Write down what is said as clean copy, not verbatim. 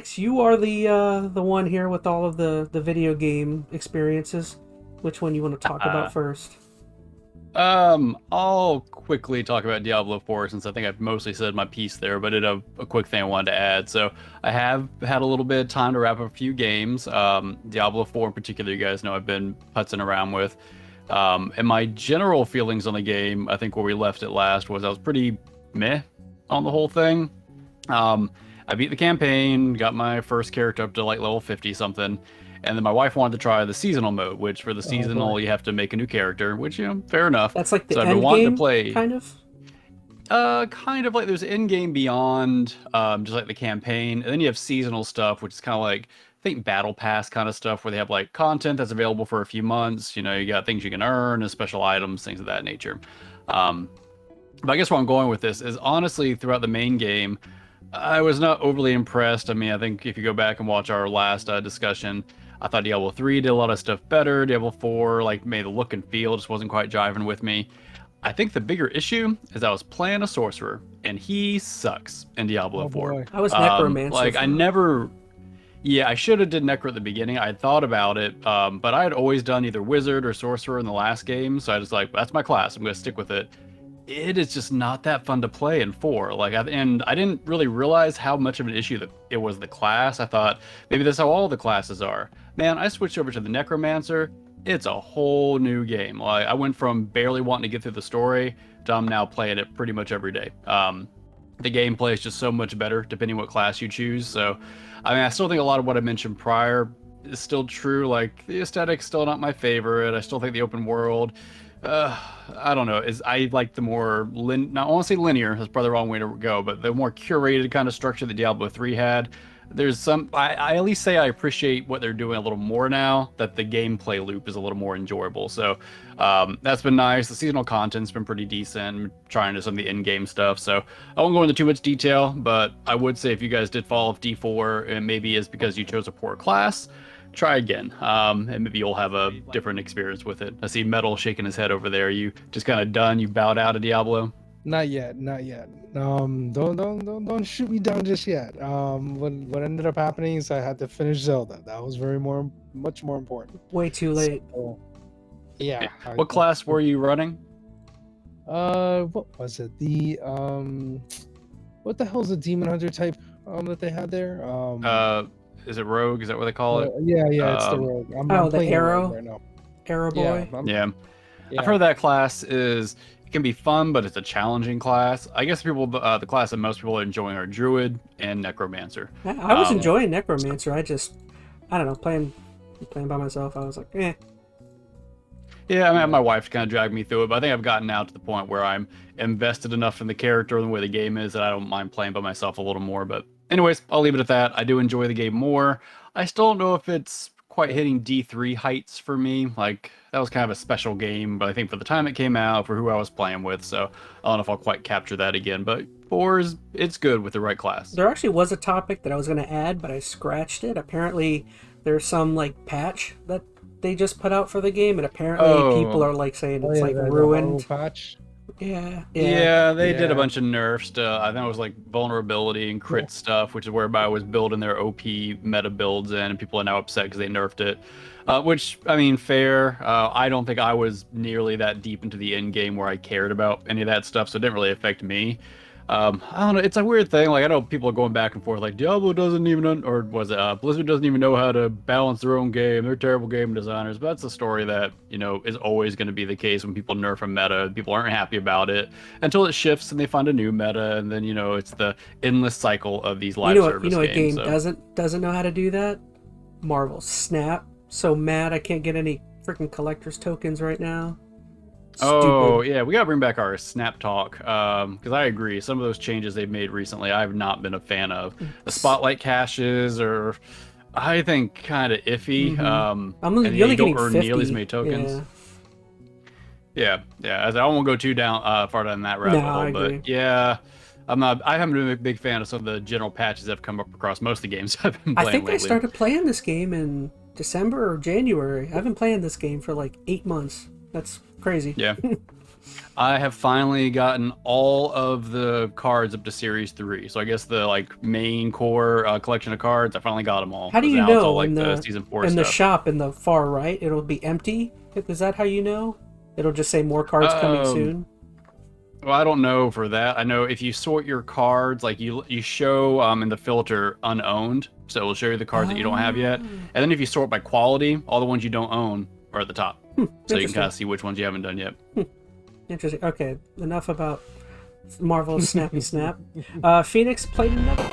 Phoenix, you are the one here with all of the video game experiences. Which one you want to talk about first? I'll quickly talk about Diablo 4 since I think I've mostly said my piece there, but a quick thing I wanted to add. So I have had a little bit of time to wrap up a few games. Diablo 4 in particular, you guys know I've been putzing around with. And my general feelings on the game, I think where we left it last was I was pretty meh on the whole thing. I beat the campaign, got my first character up to like level 50 something. And then my wife wanted to try the seasonal mode, which for the seasonal you have to make a new character, which fair enough. That's like the so I've end been wanting game, to play kind of. Kind of like there's in-game beyond, just like the campaign, and then you have seasonal stuff, which is kind of like I think battle pass kind of stuff, where they have like content that's available for a few months. You know, you got things you can earn and special items, things of that nature. But I guess where I'm going with this is honestly throughout the main game, I was not overly impressed. I mean, I think if you go back and watch our last discussion. I thought Diablo 3 did a lot of stuff better. Diablo 4, like, made the look and feel just wasn't quite jiving with me. I think the bigger issue is I was playing a sorcerer, and he sucks in Diablo 4. Boy. I was necromancer. Like, I never... Yeah, I should have did necro at the beginning. I had thought about it, but I had always done either wizard or sorcerer in the last game, so I was like, that's my class. I'm going to stick with it. It is just not that fun to play in 4. And I didn't really realize how much of an issue that it was the class. I thought maybe that's how all the classes are. Man, I switched over to the necromancer. It's a whole new game. Like, I went from barely wanting to get through the story to I'm now playing it pretty much every day. The gameplay is just so much better depending what class you choose. So, I mean, I still think a lot of what I mentioned prior is still true. Like, the aesthetic's still not my favorite. I still think the open world. I don't know. I like the more not I want to say linear. That's probably the wrong way to go, but the more curated kind of structure that Diablo 3 had. There's some. I at least say I appreciate what they're doing a little more now. That the gameplay loop is a little more enjoyable. So that's been nice. The seasonal content's been pretty decent. I'm trying to some of the in-game stuff. So I won't go into too much detail, but I would say if you guys did fall off D4, and maybe it's because you chose a poor class. Try again, and maybe you'll have a different experience with it. I see Metal shaking his head over there. You just kind of done? You bowed out of Diablo? Not yet. Don't shoot me down just yet. What ended up happening is I had to finish Zelda. That was much more important. Way too late. So, yeah. What class were you running? What was it? The what the hell is the demon hunter type that they had there? Is it rogue? Is that what they call it? Yeah, it's the rogue. I'm the playing arrow right now. Arrow boy. Yeah. I've heard that class it can be fun, but it's a challenging class. I guess the class that most people are enjoying are druid and necromancer. I was enjoying necromancer. I don't know, playing by myself. I was like, eh. Yeah, I mean, my wife kind of dragged me through it, but I think I've gotten now to the point where I'm invested enough in the character and the way the game is that I don't mind playing by myself a little more. But anyways, I'll leave it at that. I do enjoy the game more. I still don't know if it's quite hitting D3 heights for me. Like, that was kind of a special game, but I think for the time it came out, for who I was playing with, so I don't know if I'll quite capture that again. But 4 it's good with the right class. There actually was a topic that I was going to add, but I scratched it. Apparently, there's some like patch that they just put out for the game, and apparently people are like saying it's like ruined. Patch. Yeah, they did a bunch of nerf stuff. I think it was like vulnerability and crit stuff, which is whereby I was building their OP meta builds in, and people are now upset because they nerfed it. Which, I mean, fair. I don't think I was nearly that deep into the end game where I cared about any of that stuff, so it didn't really affect me. I don't know. It's a weird thing. Like, I know people are going back and forth. Like, Diablo doesn't even, Blizzard doesn't even know how to balance their own game. They're terrible game designers. But that's a story that is always going to be the case when people nerf a meta. People aren't happy about it until it shifts and they find a new meta, and then it's the endless cycle of these live service games. A game doesn't know how to do that. Marvel Snap. So mad I can't get any freaking collector's tokens right now. Oh, yeah, we gotta bring back our Snap Talk, because I agree. Some of those changes they've made recently, I have not been a fan of. The Spotlight caches are, I think, kind of iffy. And you don't earn nearly as many tokens. Yeah. I won't go too far down that rabbit hole, but yeah, I haven't been a big fan of some of the general patches that have come up across most of the games I've been playing lately. I started playing this game in December or January. I've been playing this game for like 8 months. That's crazy. Yeah. I have finally gotten all of the cards up to Series 3. So I guess the like main core collection of cards, I finally got them all. How do you now it's know all, like, in the Season 4 in stuff. the shop in the far right it'll be empty? Is that how you know? It'll just say more cards coming soon? Well, I don't know for that. I know if you sort your cards, like you show in the filter unowned, so it'll show you the cards that you don't have yet. And then if you sort by quality, all the ones you don't own are at the top. So you can kind of see which ones you haven't done yet. Interesting. Okay, enough about Marvel's Snappy Snap. Phoenix played another.